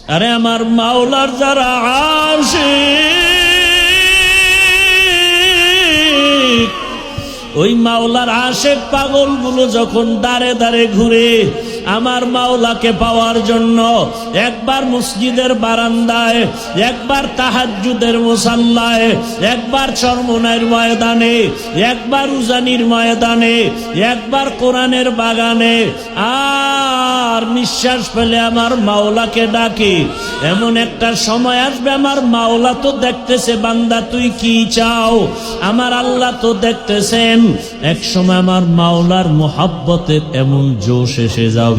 আরে আমার মাওলার যারা আশিক, ওই মাওলার আশেক পাগলগুলো যখন দাঁড়ে দাঁড়ে ঘুরে আমার মাওলাকে পাওয়ার জন্য, একবার মসজিদের বারান্দায়, একবার তাহাজ্জুদের মুসাল্লায়, একবার চরমনাইয়ের ময়দানে, একবার উজানির ময়দানে, একবার কোরআনের বাগানে, আর নিঃশ্বাস ফেলে আমার মাওলাকে ডাকে। এমন একটা সময় আসবে আমার মাওলা তো দেখতেছে বান্দা তুই কি চাও, আমার আল্লাহ তো দেখতেছেন। এক সময় আমার মাওলার মোহাব্বতের এমন জোশ এসে যাবে,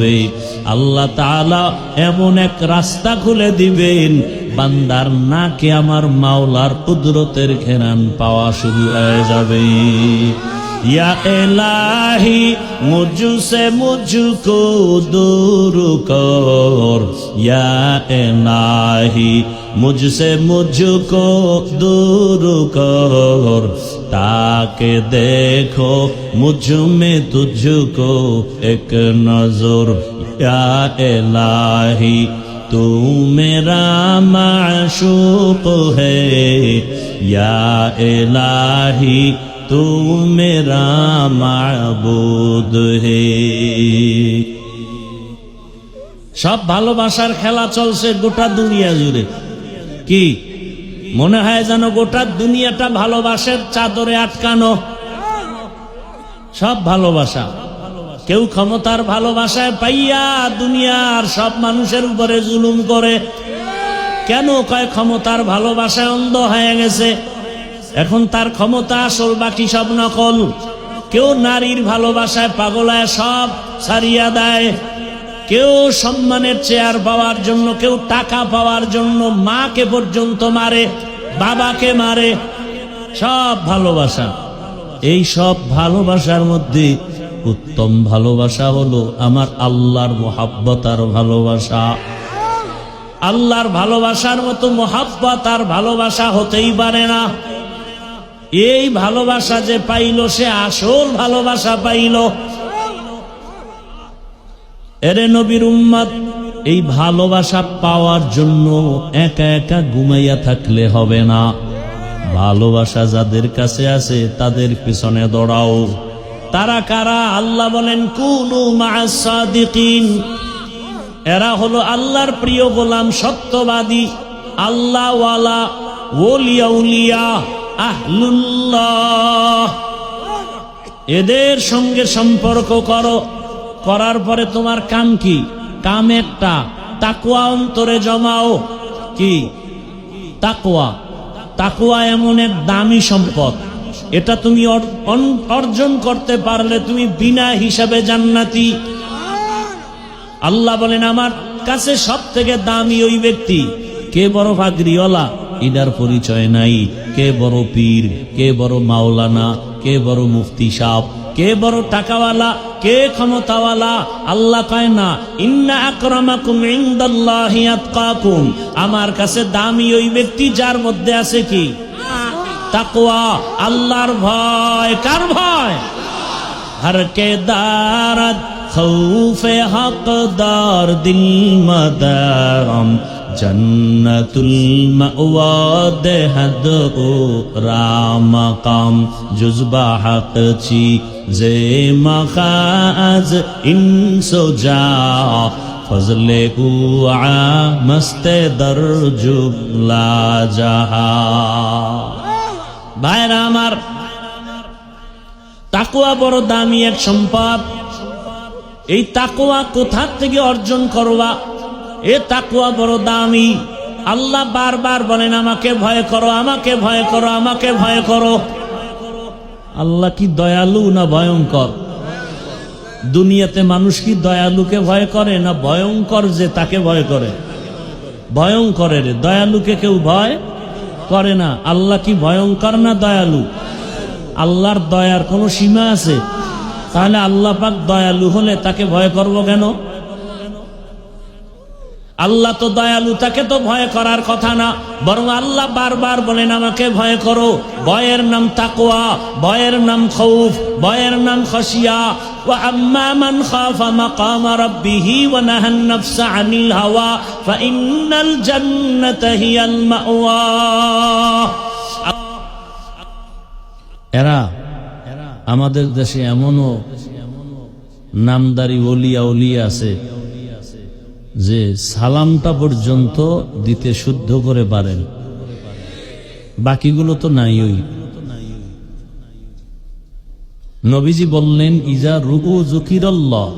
আল্লাহ তাআলা এমন এক রাস্তা খুলে দিবেন, বান্দার নাকে আমার মাওলার কুদরতের ঘেরান পাওয়া শুরু হয়ে যাবে। या इलाही मुझसे मुझको दूर कर, या इलाही मुझसे मुझको दूर कर, ताकि देखो मुझ में तुझको एक नजर, या इलाही तू मेरा माशूक है, या इलाही तू मेरा माबूद है। সব ভালোবাসার খেলা চলছে গোটা দুনিয়া জুড়ে। কি মনে হয় যেন গোটা দুনিয়াটা ভালোবাসার চাদরে আটকানো। সব ভালোবাসা, কেউ ক্ষমতার ভালোবাসায় পাইয়া দুনিয়ার সব মানুষের উপরে জুলুম করে। কেন কয় ক্ষমতার ভালোবাসায় অন্ধ হয়ে গেছে, এখন তার ক্ষমতা আসল, বাকি সব নকল। কেউ নারীর ভালোবাসায় পাগল হয়, সব ছাড়িয়া দেয়। কেউ সম্মানের চেয়ার পাওয়ার জন্য, কেউ টাকা পাওয়ার জন্য মাকে পর্যন্ত মারে, বাবাকে মারে। সব ভালোবাসা। এই সব ভালোবাসার মধ্যে উত্তম ভালোবাসা হলো আমার আল্লাহর মোহাব্বত আর ভালোবাসা। আল্লাহর ভালোবাসার মতো মোহাব্বত আর ভালোবাসা হতেই পারে না। এই ভালোবাসা যে পাইল সে আসল ভালোবাসা পাইল। এরে নবীর উম্মত, এই ভালোবাসা পাওয়ার জন্য একা একা ঘুমাইয়া থাকলে হবে না। ভালোবাসা যাদের কাছে আছে তাদের পিছনে দৌড়াও। তারা কারা? আল্লাহ বলেন কুনু মা'আস সাদিকিন। এরা হলো আল্লাহর প্রিয় গোলাম, সত্যবাদী, আল্লাহওয়ালা, ওলিয়া উলিয়া, আহলুল্লাহ। এদের সঙ্গে সম্পর্ক করো। করার পরে তোমার কাম কি? কাম একটা, তাকওয়া অন্তরে জমাও। কি তাকওয়া? তাকওয়া এমন এক দামি সম্পদ, এটা তুমি অর্জন করতে পারলে তুমি বিনা হিসাবে জান্নাতি। আল্লাহ বলেন আমার কাছে সব থেকে দামি ওই ব্যক্তি। কে বড় পাগড়িওয়ালা ইনার পরিচয় নাই, কে বড় পীর, কে বড় মাওলানা, কে বড় মুফতি সাহেব, কে বড় টাকাওয়ালা, কে ক্ষমতাওয়ালা। আল্লাহ কয় না ইন্না আকরামাকুম ইনদাল্লাহি আতকাকুম, আমার কাছে দামি ওই ব্যক্তি যার মধ্যে আছে কি? তাকওয়া, আল্লাহর ভয়। কার ভয়? হর কে দারাত খৌফে হকদার দিল মদারম, জন্নতুল মাওয়া দেহদ ও রামকাম, জুজবা হক চি জে মখাজ ইনসোজা, ফজলে কুআ মস্তে দরজুলা জাহা। ভাইরা আমার, তাকওয়া বড় দামি এক সম্পদ। এই তাকওয়া কোথা থেকে অর্জন করবা? এ তাকওয়া বড় দামি। আল্লাহ বারবার বলেন আমাকে ভয় করো, আমাকে ভয় করো, আমাকে ভয় করো। আল্লাহ কি দয়ালু না ভয়ঙ্কর? দুনিয়াতে মানুষ কি দয়ালুকে ভয় করে না ভয়ঙ্কর যে তাকে ভয় করে? ভয়ঙ্করের, দয়ালুকে কেউ ভয় করে না। আল্লাহ কি ভয়ঙ্কর না দয়ালু? আল্লাহর দয়ার কোনো সীমা আছে? তাহলে আল্লাহ পাক দয়ালু হলে তাকে ভয় করব কেন? আল্লাহ তো দয়ালু, তাকে তো ভয় করার কথা না, বরং আল্লাহ বারবার বলেন আমাকে ভয় করো। ভয়ের নাম তাকওয়া, ভয়ের নাম খৌফ, ভয়ের নাম খশিয়া। ওয়া আম্মা মান খাফা মাকামা রাব্বিহি ওয়া নাহান নাফসা আনিল হাওয়া ফাইন্নাল জান্নাতা হিয়াল মাওয়া। এরা আমাদের দেশে এমনও নামদারি ওলিয়া উলিয়া আছে যে সালামটা পর্যন্ত দিতে শুদ্ধ করে পারেন, বাকিগুলো তো নাই। ওই নবীজি বললেন ইজা রুকু যুকিরাল্লাহ